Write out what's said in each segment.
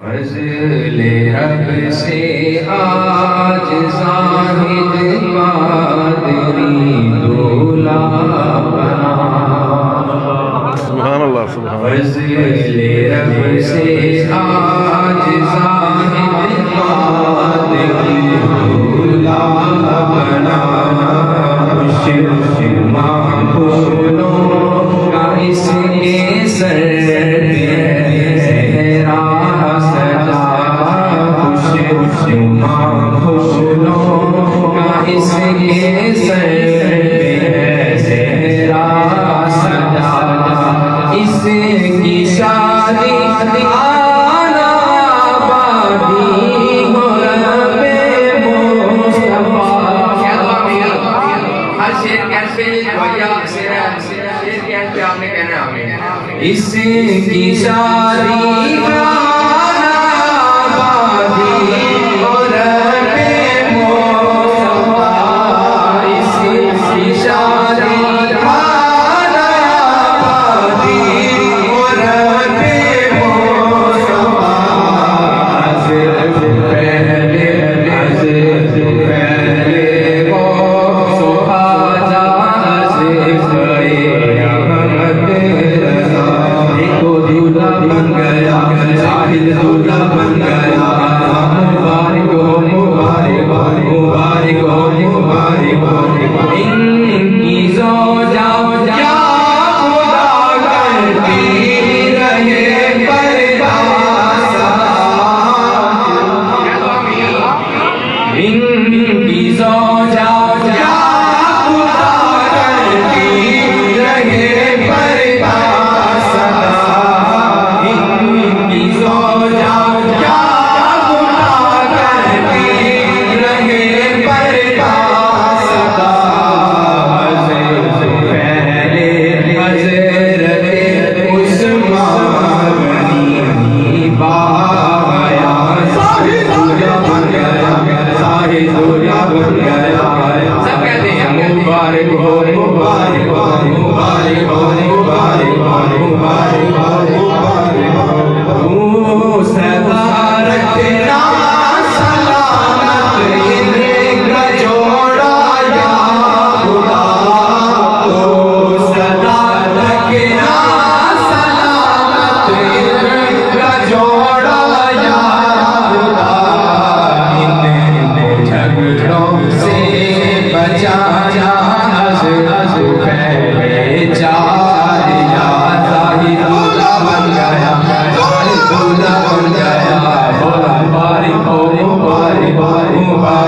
فضل رب سے آج زاہد قادری دولا بنا. سبحان اللہ سبحان اللہ. فضل رب سے آج زاہد قادری دولا بنا. خوش معقولوں کا اس کے سر اس کی شادی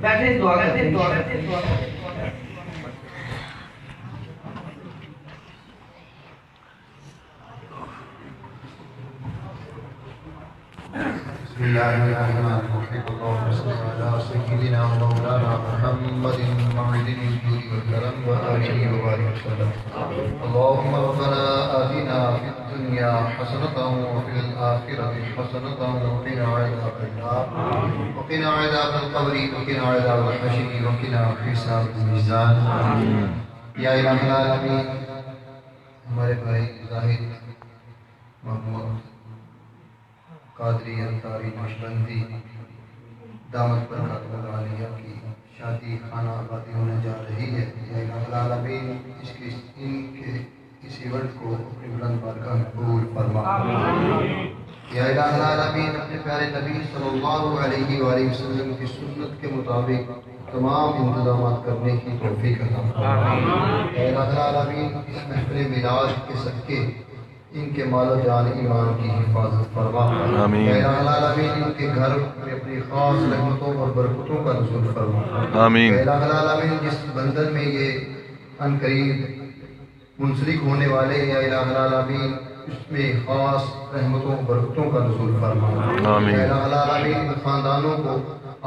بیٹھے دعا کرتے بسم الله الرحمن الرحيم اللهم صل على سيدنا ومولانا محمد موعد الجود والكرم وآله وبارك وسلم اللهم ربنا آتنا في الدنيا حسنة وفي الآخرة حسنة وقنا عذاب النار وقنا عذاب القبر وقنا عذاب الحشر وقنا حساب الميزان یا الہ العالمین ہمارے بھائی زاہد محمود قادری انصاری نقشبندی دامت برکاتہ العالیہ کی شادی خانہ آبادی ہونے جا رہی ہے یا الہ العالمین ان کے اس ایونٹ کو اپنی بلند بارگاہ میں قبول فرما یا الہ العالمین اپنے پیارے نبی صلی اللہ علیہ وآلہ وسلم کی سنت کے مطابق تمام انتظامات کرنے کی توفیق عطا فرما یا الہ العالمین اس محفل میلاد کے صدقے ان کے مال و جان ایمان کی حفاظت فرما آمین یا الہ العالمین ان کے گھر میں اپنی خاص رحمتوں اور برکتوں کا نزول فرما آمین یا الہ العالمین جس بندر میں یہ ان قریب منسلک ہونے والے ہیں یا الہ العالمین اس میں خاص رحمتوں اور برکتوں کا نزول فرما آمین یا الہ العالمین خاندانوں کو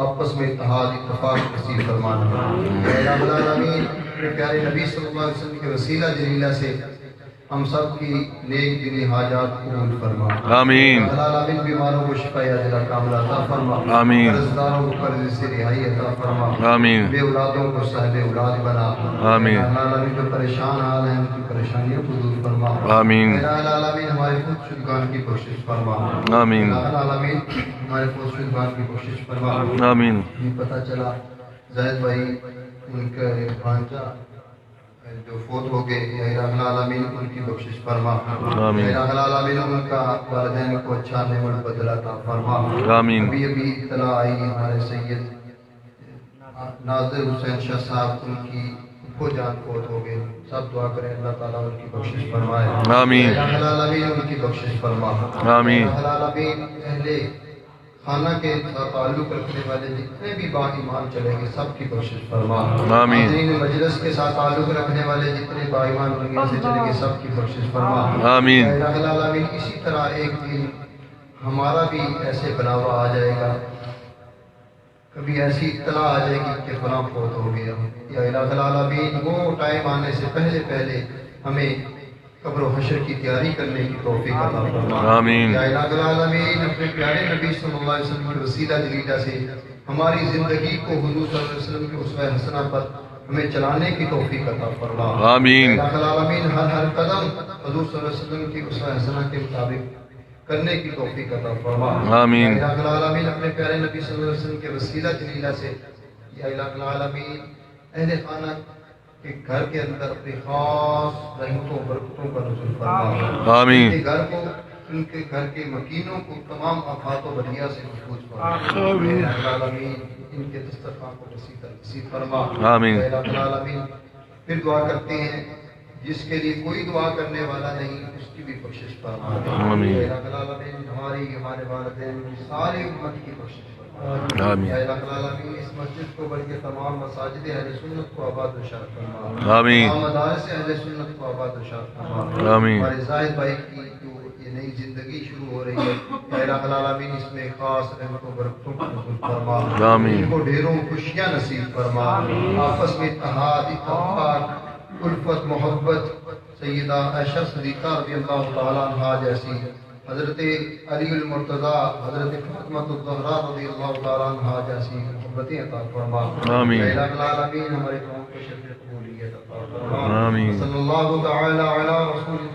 آپس میں اتحاد اتفاق نصیب فرمانا یا الہ العالمین اپنے پیارے نبی صلی اللہ علیہ وسلم کے وسیلہ جلیلہ سے ہم سب کی نیک دلی حاجات قبول فرما آمین الہ العالمین بیماروں کو شفا عاجلہ کاملہ عطا فرما آمین قرضداروں کو قرض سے رہائی عطا فرما آمین بے اولادوں کو صاحب اولاد بنا آمین الہ العالمین جو پریشان حال ہیں ان کی پریشانیوں کو دور فرما آمین الہ العالمین ہمارے خود شدگان کی کوشش فرما آمین الہ العالمین ہمارے خود شدگان کی کوشش فرما آمین یہ پتہ چلا زید بھائی ان کا بھانجا جو فوت ہو گئے یا الہ العالمین ان کی بخشش فرما آمین یا الہ العالمین ان کا والدین کو اچھا نعمت بدلہ عطا فرما آمین ابھی اطلاع آئی ہمارے سید ناظر حسین شاہ صاحب ان کی کو جان فوت ہو گئے سب دعا کریں اللہ تعالیٰ ان کی بخشش فرمائے آمین الہ العالمین ان کی بخشش فرما آمین الہ العالمین اہل خانہ کے ساتھ تعلق رکھنے والے جتنے بھی با ایمان چلیں گے سب کی بخشش فرما آمین حاضرین مجلس کے ساتھ تعلق رکھنے والے جتنے با ایمان دنیا سے چلیں گے سب کی بخشش فرما آمین الہ العالمین اسی طرح ایک دن ہمارا بھی ایسے بناوا آ جائے گا کبھی ایسی اطلاع آ جائے گی کہ فلاں فوت ہو گیا یا الہ العالمین وہ ٹائم آنے سے پہلے ہمیں قبر و حشر کی تیاری کرنے کی توفیق عطا فرما آمین یا الہ العالمین اپنے پیارے نبی صلی اللہ علیہ وسلم کے وسیلہ جلیلہ سے ہماری زندگی کو حضور صلی اللہ علیہ وسلم کے اسوہ حسنہ پر ہمیں چلانے کی توفیق عطا فرما آمین الہ العالمین ہر قدم حضور صلی اللہ علیہ وسلم کی اسوہ حسنہ کے مطابق کرنے کی توفیق عطا فرما آمین یا الہ العالمین اپنے پیارے نبی صلی اللہ علیہ وسلم کے وسیلہ جلیلہ سے یا الہ العالمین اہل خانہ کہ گھر کے اندر اپنی خاص رحمتوں برکتوں کا نزول فرما آمین ان کے گھر کو ان کے گھر کے مکینوں کو تمام آفات و بلیا سے محفوظ فرما آمین الہ العالمین ان کے دسترخوان کو نصیب فرما آمین الہ العالمین پھر دعا کرتے ہیں جس کے لیے کوئی دعا کرنے والا نہیں اس کی بھی بخشش فرما آمین الہ العالمین ہمارے والدین کی ساری امت کی بخشش فرما آمین یا الہ العالمین اس مسجد کو بلکہ تمام مساجد اہل سنت کو آباد و شاد فرما آمین تمام مدارس اہل سنت کو آباد و شاد فرما آمین ہمارے زاہد بھائی کی جو یہ نئی زندگی شروع ہو رہی ہے یا الہ العالمین اس میں خاص رحمتوں و برکتوں کا نزول فرما آمین ان کو ڈھیروں خوشیاں نصیب فرما آپس میں اتحاد اتفاق الفت محبت سیدہ عائشہ صدیقہ رضی اللہ تعالیٰ عنہ جیسی حضرت علی المرتضیٰ حضرت فاطمہ الزہرا رضی اللہ تعالیٰ عنہ جیسی محبتیں عطا فرما آمین الہ العالمین ہمارے قوم کو شرف قبولیت عطا فرما آمین صلی اللہ تعالی علی رسول